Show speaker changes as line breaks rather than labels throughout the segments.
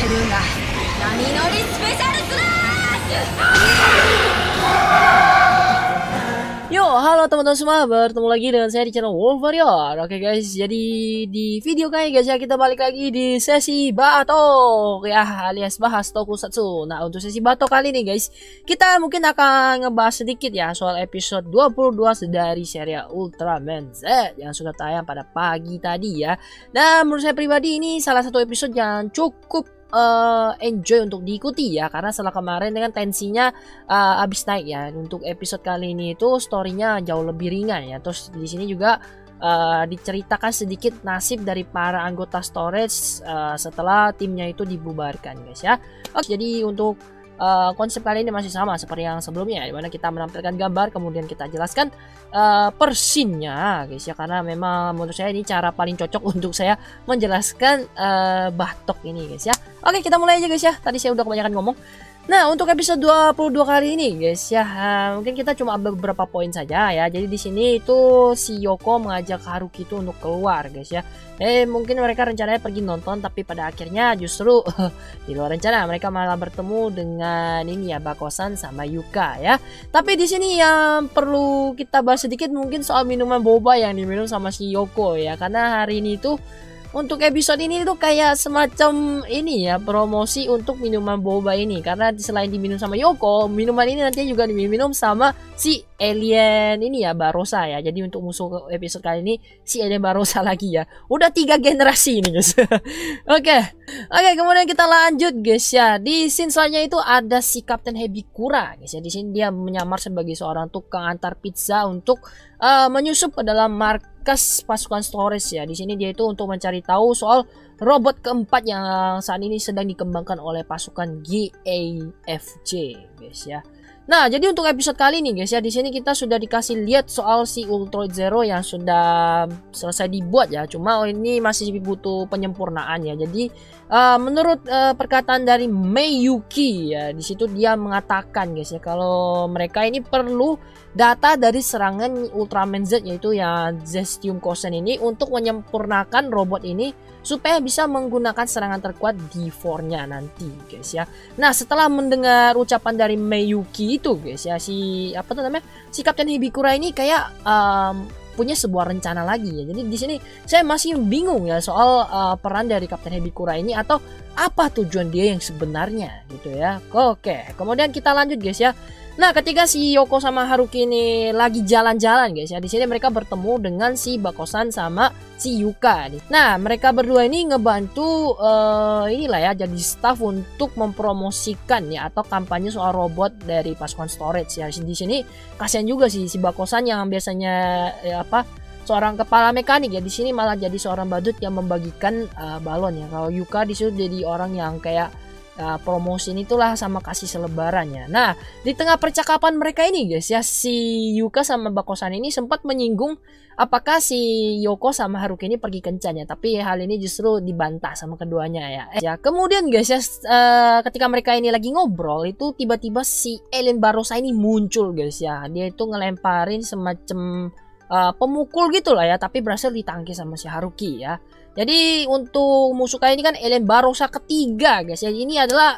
Yo, halo teman-teman semua, bertemu lagi dengan saya di channel Wolf Warrior. Oke guys, jadi di video kali guys ya, kita balik lagi di sesi Batok ya, alias bahas Tokusatsu. Nah, untuk sesi Batok kali ini guys, kita mungkin akan ngebahas sedikit ya soal episode 22 dari serial Ultraman Z yang sudah tayang pada pagi tadi ya. Dan menurut saya pribadi ini salah satu episode yang cukup enjoy untuk diikuti ya, karena setelah kemarin dengan tensinya abis naik ya. Untuk episode kali ini itu storynya jauh lebih ringan ya. Terus di sini juga diceritakan sedikit nasib dari para anggota storage setelah timnya itu dibubarkan guys ya. Oke, jadi untuk konsep kali ini masih sama seperti yang sebelumnya, dimana kita menampilkan gambar kemudian kita jelaskan per scene-nya guys ya, karena memang menurut saya ini cara paling cocok untuk saya menjelaskan Batok ini guys ya. Oke, kita mulai aja guys ya, tadi saya udah kebanyakan ngomong. Nah, untuk episode 22 kali ini guys ya, mungkin kita cuma ambil beberapa poin saja ya. Jadi di sini itu si Yoko mengajak Haruki itu untuk keluar guys ya. Mungkin mereka rencananya pergi nonton, tapi pada akhirnya justru di luar rencana mereka malah bertemu dengan ini ya, Bakosan sama Yuka ya. Tapi di sini yang perlu kita bahas sedikit mungkin soal minuman boba yang diminum sama si Yoko ya, karena hari ini itu untuk episode ini tuh kayak semacam ini ya, promosi untuk minuman boba ini, karena selain diminum sama Yoko, minuman ini nantinya juga diminum sama si alien ini ya, Barossa ya. Jadi untuk musuh episode kali ini si alien Barossa lagi ya. Udah 3 generasi ini guys. Oke, kemudian kita lanjut guys ya. Di scene selanjutnya itu ada si Kapten Hebikura guys ya. Di sini dia menyamar sebagai seorang tukang antar pizza untuk menyusup ke dalam markas pasukan storage ya. Di sini dia itu untuk mencari tahu soal robot keempat yang saat ini sedang dikembangkan oleh pasukan GAFJ guys ya. Nah, jadi untuk episode kali ini guys ya, di sini kita sudah dikasih lihat soal si Ultroid Zero yang sudah selesai dibuat ya. Cuma ini masih butuh penyempurnaan ya. Jadi menurut perkataan dari Miyuki ya, di situ dia mengatakan guys ya, kalau mereka ini perlu data dari serangan Ultraman Z, yaitu yang Zestium Kosen ini, untuk menyempurnakan robot ini supaya bisa menggunakan serangan terkuat di D4-nya nanti guys ya. Nah, setelah mendengar ucapan dari Miyuki itu guys ya, si Kapten Hebikura ini kayak punya sebuah rencana lagi ya. Jadi di sini saya masih bingung ya soal peran dari Kapten Hebikura ini atau apa tujuan dia yang sebenarnya gitu ya. Oke, kemudian kita lanjut guys ya. Nah, ketika si Yoko sama Haruki ini lagi jalan-jalan guys ya, di sini mereka bertemu dengan si Bakosan sama si Yuka nih. Nah, mereka berdua ini ngebantu inilah ya, jadi staff untuk mempromosikan ya atau kampanye soal robot dari pasukan storage ya. Di sini kasihan juga sih si Bakosan yang biasanya seorang kepala mekanik ya, di sini malah jadi seorang badut yang membagikan balon ya. Kalau Yuka di situ jadi orang yang kayak promosi itulah sama kasih selebarannya. Nah, di tengah percakapan mereka ini guys ya, si Yuka sama Bakosan ini sempat menyinggung apakah si Yoko sama Haruki ini pergi kencan ya, tapi hal ini justru dibantah sama keduanya ya. Kemudian guys ya, ketika mereka ini lagi ngobrol itu tiba-tiba si alien Barossa ini muncul guys ya. Dia itu ngelemparin semacam pemukul gitulah ya, tapi berhasil ditangkis sama si Haruki ya. Jadi untuk musuh kali ini kan alien Barossa ketiga guys ya. Ini adalah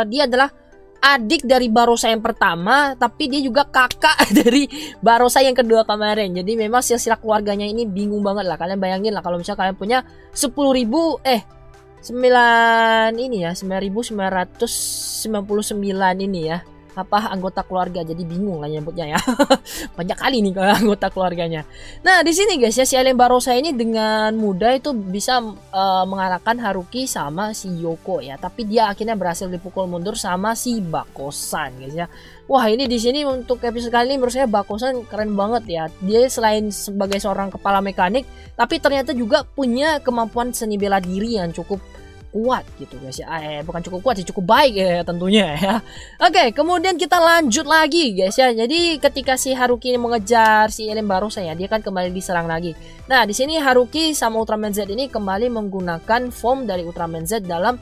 dia adalah adik dari Barossa yang pertama, tapi dia juga kakak dari Barossa yang kedua kemarin. Jadi memang silsilah keluarganya ini bingung banget lah. Kalian bayangin lah kalau misalnya kalian punya 9.999 ini ya, anggota keluarga, jadi bingung lah nyebutnya ya. Banyak kali nih kalau anggota keluarganya. Nah, di sini guys ya, si alien Barossa ini dengan mudah itu bisa mengalahkan Haruki sama si Yoko ya, tapi dia akhirnya berhasil dipukul mundur sama si Bakosan guys ya. Wah, ini di sini untuk episode kali ini menurut saya Bakosan keren banget ya. Dia selain sebagai seorang kepala mekanik, tapi ternyata juga punya kemampuan seni bela diri yang cukup kuat gitu guys ya. Bukan cukup kuat sih, cukup baik ya tentunya ya. Oke, kemudian kita lanjut lagi guys ya. Jadi ketika si Haruki ini mengejar si alien Barossa ya, dia kan kembali diserang lagi. Nah, di sini Haruki sama Ultraman Z ini kembali menggunakan form dari Ultraman Z dalam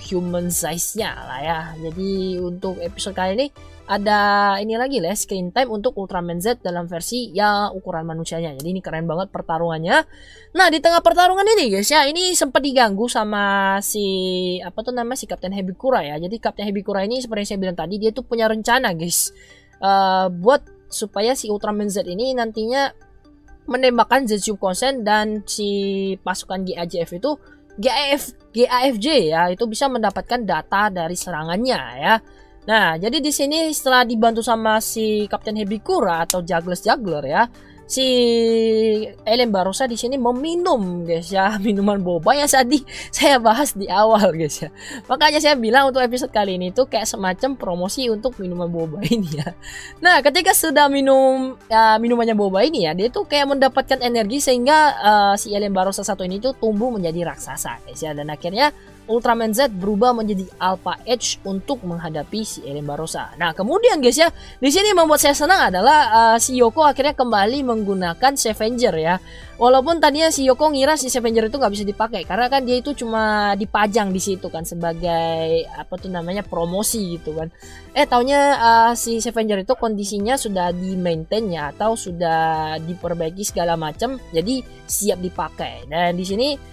human size-nya lah ya. Jadi untuk episode kali ini ada ini lagi lah screen time untuk Ultraman Z dalam versi ya ukuran manusianya. Jadi ini keren banget pertarungannya. Nah, di tengah pertarungan ini guys ya, ini sempat diganggu sama si apa tuh nama si Kapten Hebikura ya. Jadi Kapten Hebikura ini seperti yang saya bilang tadi, dia tuh punya rencana guys, buat supaya si Ultraman Z ini nantinya menembakkan Zetsu Kosen dan si pasukan GAJF itu GAFJ ya, itu bisa mendapatkan data dari serangannya ya. Nah, jadi di sini setelah dibantu sama si Kapten Hebikura atau Juggler ya, si Elen Barossa di sini meminum guys ya, minuman boba yang tadi saya bahas di awal guys ya. Makanya saya bilang untuk episode kali ini tuh kayak semacam promosi untuk minuman boba ini ya. Nah, ketika sudah minum minumannya boba ini ya, dia tuh kayak mendapatkan energi sehingga si Elen Barossa satu ini tuh tumbuh menjadi raksasa guys ya, dan akhirnya Ultraman Z berubah menjadi Alpha Edge untuk menghadapi si Elen Barossa. Nah, kemudian guys ya, di sini membuat saya senang adalah si Yoko akhirnya kembali menggunakan Scavenger ya. Walaupun tadinya si Yoko ngira si Scavenger itu nggak bisa dipakai karena kan dia itu cuma dipajang di situ kan sebagai apa tuh namanya promosi gitu kan. Taunya si Scavenger itu kondisinya sudah di maintain ya, atau sudah diperbaiki segala macam, jadi siap dipakai. Dan di sini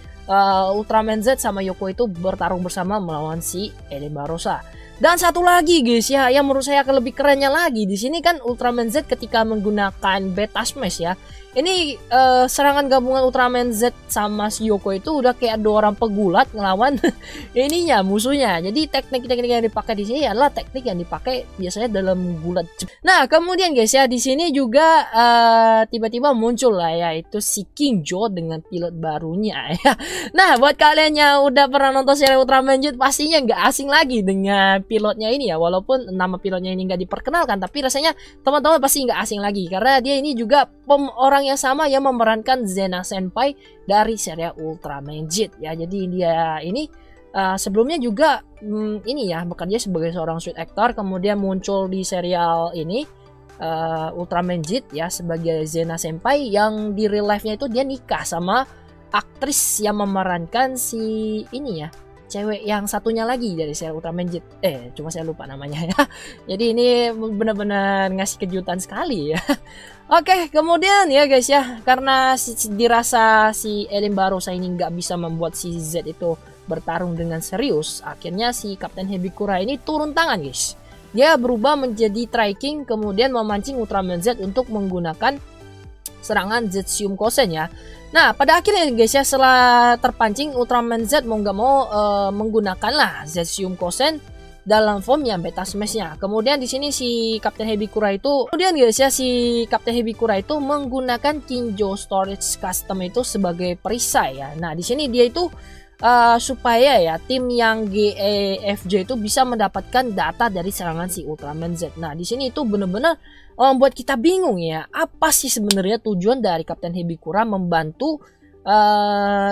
Ultraman Z sama Yoko itu bertarung bersama melawan si Elen Barossa. Dan satu lagi guys ya, yang menurut saya lebih kerennya lagi, di sini kan Ultraman Z ketika menggunakan Beta Smash ya. Ini serangan gabungan Ultraman Z sama si Yoko itu udah kayak dua orang pegulat ngelawan ininya musuhnya. Jadi teknik-teknik yang dipakai di sini adalah teknik yang dipakai biasanya dalam gulat. Nah, kemudian guys ya, di sini juga tiba-tiba muncul lah ya itu si King Joe dengan pilot barunya ya. Nah, buat kalian yang udah pernah nonton seri Ultraman Z pastinya nggak asing lagi dengan pilotnya ini ya. Walaupun nama pilotnya ini nggak diperkenalkan, tapi rasanya teman-teman pasti nggak asing lagi karena dia ini juga orang yang sama yang memerankan Zena Senpai dari serial Ultraman Z ya. Jadi dia ini sebelumnya juga ini ya bekerja sebagai seorang sweet actor, kemudian muncul di serial ini Ultraman Z ya sebagai Zena Senpai, yang di real life-nya itu dia nikah sama aktris yang memerankan si ini ya, cewek yang satunya lagi dari serial Ultraman Z. Cuma saya lupa namanya ya. Jadi ini benar-benar ngasih kejutan sekali ya. Oke, kemudian ya guys ya, karena dirasa si Elen Barossa ini nggak bisa membuat si Z itu bertarung dengan serius, akhirnya si Kapten Hebikura ini turun tangan guys. Dia berubah menjadi Tri-King, kemudian memancing Ultraman Z untuk menggunakan serangan Zetsu Kosen ya. Nah, pada akhirnya guys ya, setelah terpancing Ultraman Z mau nggak mau menggunakanlah Zetsu Kosen dalam form yang Beta Smash-nya. Kemudian di sini si Kapten Hebikura itu, menggunakan Kinjo Storage Custom itu sebagai perisai ya. Nah, di sini dia itu supaya ya tim yang GAFJ itu bisa mendapatkan data dari serangan si Ultraman Z. Nah, di sini itu benar-benar membuat kita bingung ya, apa sih sebenarnya tujuan dari Kapten Hebikura membantu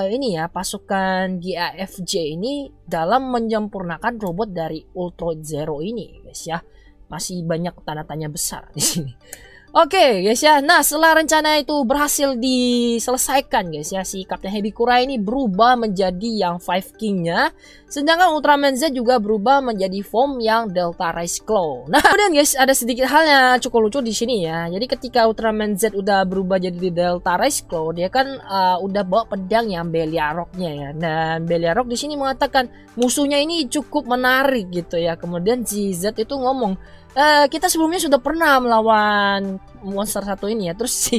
ini ya pasukan GAFJ ini dalam menyempurnakan robot dari Ultra Zero ini guys ya. Masih banyak tanda tanya besar di sini. Oke guys ya, nah setelah rencana itu berhasil diselesaikan guys ya, si Kapten Hebikura ini berubah menjadi yang Five King-nya, sedangkan Ultraman Z juga berubah menjadi form yang Delta Rise Claw. Nah kemudian guys, ada sedikit hal yang cukup lucu di sini ya. Jadi ketika Ultraman Z udah berubah jadi Delta Rise Claw, dia kan udah bawa pedang yang Beliaroknya ya. Dan Beliarok di sini mengatakan musuhnya ini cukup menarik gitu ya. Kemudian si Z itu ngomong, kita sebelumnya sudah pernah melawan monster satu ini ya, terus si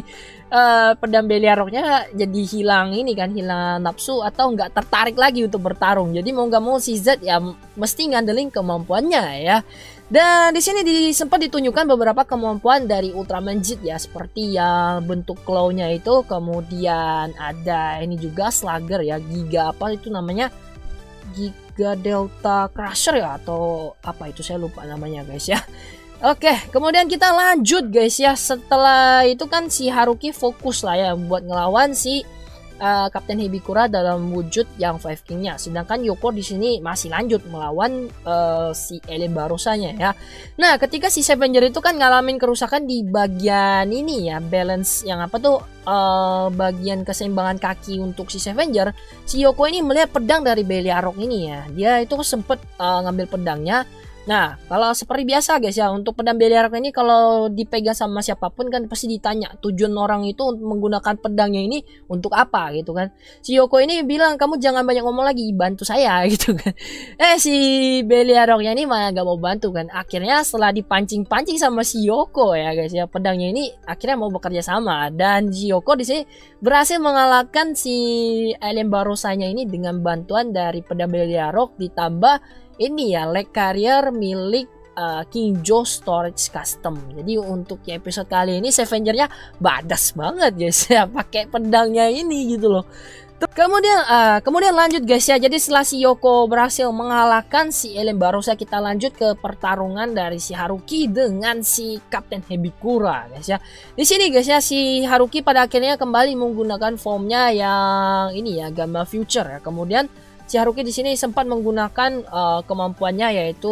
pedang Beliaroknya jadi hilang ini kan, hilang nafsu atau nggak tertarik lagi untuk bertarung. Jadi mau nggak mau si Z ya mesti ngandelin kemampuannya ya. Dan di sini sempat ditunjukkan beberapa kemampuan dari Ultraman Z ya, seperti yang bentuk claw-nya itu, kemudian ada ini juga Slugger ya, Giga apa itu namanya, Giga Delta Crusher ya atau apa itu saya lupa namanya guys ya. Oke, kemudian kita lanjut guys ya. Setelah itu kan si Haruki fokus lah ya buat ngelawan si Kapten Hebikura dalam wujud yang Five King-nya. Sedangkan Yoko di sini masih lanjut melawan si Elen Barossa-nya ya. Nah, ketika si Scavenger itu kan ngalamin kerusakan di bagian ini ya, balance yang apa tuh bagian keseimbangan kaki untuk si Scavenger. Si Yoko ini melihat pedang dari Beliarok ini ya. Dia itu sempet ngambil pedangnya, Nah, kalau seperti biasa guys ya, untuk pedang Beliaroc ini kalau dipegang sama siapapun kan pasti ditanya tujuan orang itu untuk menggunakan pedangnya ini untuk apa gitu kan. Si Yoko ini bilang, kamu jangan banyak ngomong lagi, bantu saya gitu kan. Si Beliarocnya ini malah gak mau bantu kan. Akhirnya setelah dipancing-pancing sama si Yoko ya guys ya, pedangnya ini akhirnya mau bekerja sama. Dan si Yoko di sini berhasil mengalahkan si alien barosanya ini dengan bantuan dari pedang Beliaroc ditambah ini ya leg carrier milik King Joe Storage Custom. Jadi untuk episode kali ini Scavenger-nya badas banget guys ya, pakai pedangnya ini gitu loh. Kemudian lanjut guys ya. Jadi setelah si Yoko berhasil mengalahkan si alien barossa, kita lanjut ke pertarungan dari si Haruki dengan si Kapten Hebikura guys ya. Di sini guys ya, si Haruki pada akhirnya kembali menggunakan formnya yang ini ya, Gamma Future ya. Kemudian si Haruki di sini sempat menggunakan kemampuannya yaitu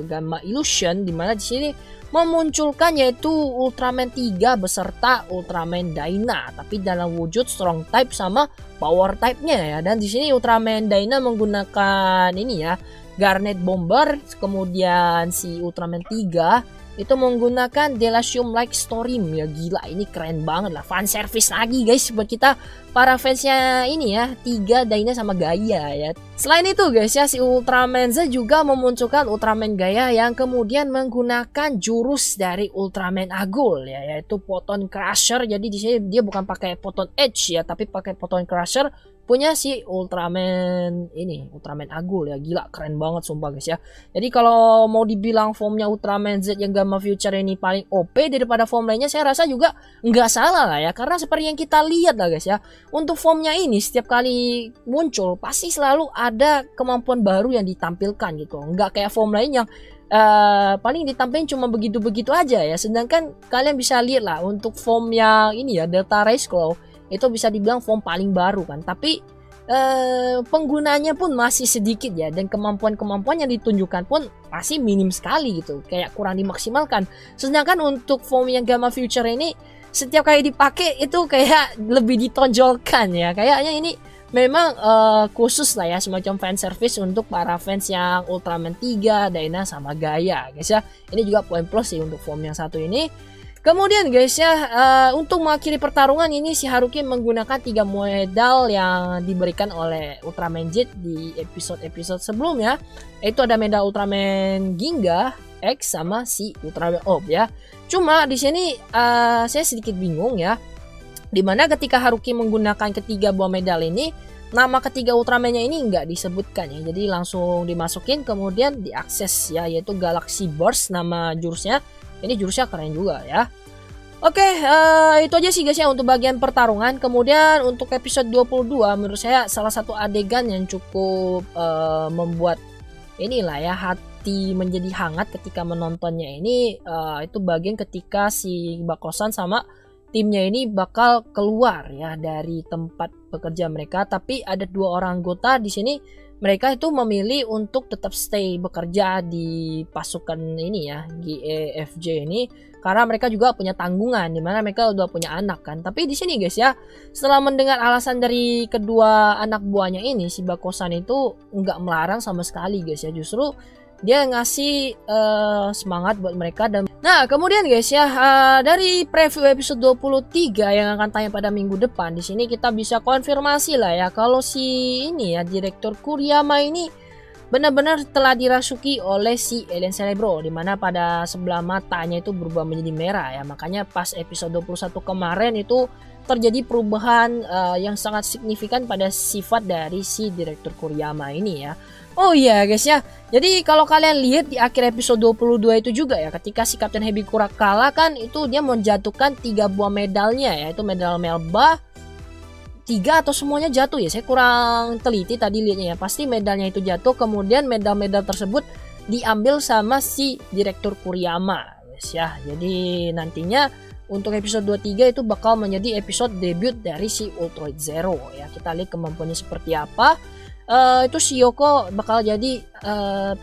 Gamma Illusion, dimana di sini memunculkan yaitu Ultraman 3 beserta Ultraman Dyna, tapi dalam wujud Strong Type sama Power Type-nya ya. Dan di sini Ultraman Dyna menggunakan ini ya, Garnet Bomber, kemudian si Ultraman 3 itu menggunakan Delasium Like Storm ya. Gila, ini keren banget lah, fan service lagi guys buat kita para fansnya ini ya, 3 Dyna sama Gaia ya. Selain itu guys ya, si Ultraman Z juga memunculkan Ultraman Gaia yang kemudian menggunakan jurus dari Ultraman Agul ya, yaitu Photon Crusher. Jadi di sini dia bukan pakai Photon Edge ya, tapi pakai Photon Crusher punya si Ultraman ini, Ultraman Agul ya. Gila, keren banget sumpah guys ya. Jadi kalau mau dibilang formnya Ultraman Z yang Gamma Future ini paling OP daripada form lainnya, saya rasa juga nggak salah lah ya, karena seperti yang kita lihat lah guys ya, untuk formnya ini setiap kali muncul pasti selalu ada kemampuan baru yang ditampilkan gitu. Nggak kayak form lain yang paling ditampilkan cuma begitu-begitu aja ya. Sedangkan kalian bisa lihat lah untuk form yang ini ya, Delta Race Claw, itu bisa dibilang form paling baru kan, tapi penggunanya pun masih sedikit ya, dan kemampuan-kemampuan yang ditunjukkan pun masih minim sekali gitu, kayak kurang dimaksimalkan. Sedangkan untuk form yang Gamma Future ini setiap kali dipakai itu kayak lebih ditonjolkan ya, kayaknya ini memang khusus lah ya, semacam fan service untuk para fans yang Ultraman 3, Dyna sama Gaia guys ya. Ini juga poin plus sih untuk form yang satu ini. Kemudian guys ya, untuk mengakhiri pertarungan ini si Haruki menggunakan 3 medal yang diberikan oleh Ultraman Z di episode-episode sebelumnya, yaitu ada medal Ultraman Ginga X sama si Ultraman Orb ya. Cuma di sini saya sedikit bingung ya, dimana ketika Haruki menggunakan ketiga buah medal ini, nama ketiga Ultramannya ini nggak disebutkan ya, jadi langsung dimasukin kemudian diakses ya, yaitu Galaxy Burst nama jurusnya. Ini jurusnya keren juga ya. Oke, itu aja sih guys ya untuk bagian pertarungan. Kemudian untuk episode 22 menurut saya salah satu adegan yang cukup membuat inilah ya, hati menjadi hangat ketika menontonnya ini, itu bagian ketika si Bakosan sama timnya ini bakal keluar ya dari tempat bekerja mereka, tapi ada 2 orang anggota di sini, mereka itu memilih untuk tetap stay bekerja di pasukan ini ya, GEFJ ini, karena mereka juga punya tanggungan, dimana mereka udah punya anak kan. Tapi di sini guys ya, setelah mendengar alasan dari kedua anak buahnya ini, si Bakosan itu nggak melarang sama sekali guys ya, justru dia ngasih semangat buat mereka. Dan nah kemudian guys ya, dari preview episode 23 yang akan tayang pada minggu depan, di sini kita bisa konfirmasi lah ya, kalau si ini ya, Direktur Kuriyama ini benar-benar telah dirasuki oleh si alien Cerebro, dimana pada sebelah matanya itu berubah menjadi merah ya. Makanya pas episode 21 kemarin itu terjadi perubahan yang sangat signifikan pada sifat dari si Direktur Kuriyama ini ya. Oh iya guys ya, jadi kalau kalian lihat di akhir episode 22 itu juga ya, ketika si Kapten Hebikura kalah kan, itu dia menjatuhkan 3 buah medalnya, yaitu medal Melba 3 atau semuanya jatuh ya, saya kurang teliti tadi lihatnya ya. Pasti medalnya itu jatuh, kemudian medal-medal tersebut diambil sama si Direktur Kuriyama guys ya. Jadi nantinya untuk episode 23 itu bakal menjadi episode debut dari si Ultroid Zero ya. Kita lihat kemampuannya seperti apa. Itu si Yoko bakal jadi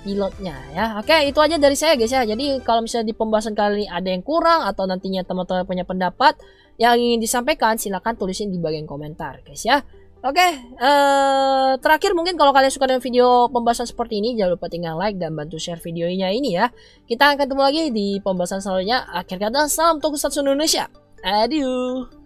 pilotnya ya. Oke, itu aja dari saya guys ya. Jadi kalau misalnya di pembahasan kali ini ada yang kurang atau nantinya teman-teman punya pendapat yang ingin disampaikan, silahkan tulisin di bagian komentar guys ya. Oke, terakhir mungkin kalau kalian suka dengan video pembahasan seperti ini, jangan lupa tinggal like dan bantu share videonya ini ya. Kita akan ketemu lagi di pembahasan selanjutnya. Akhir kata, salam Tokusatsu Indonesia. Adieu.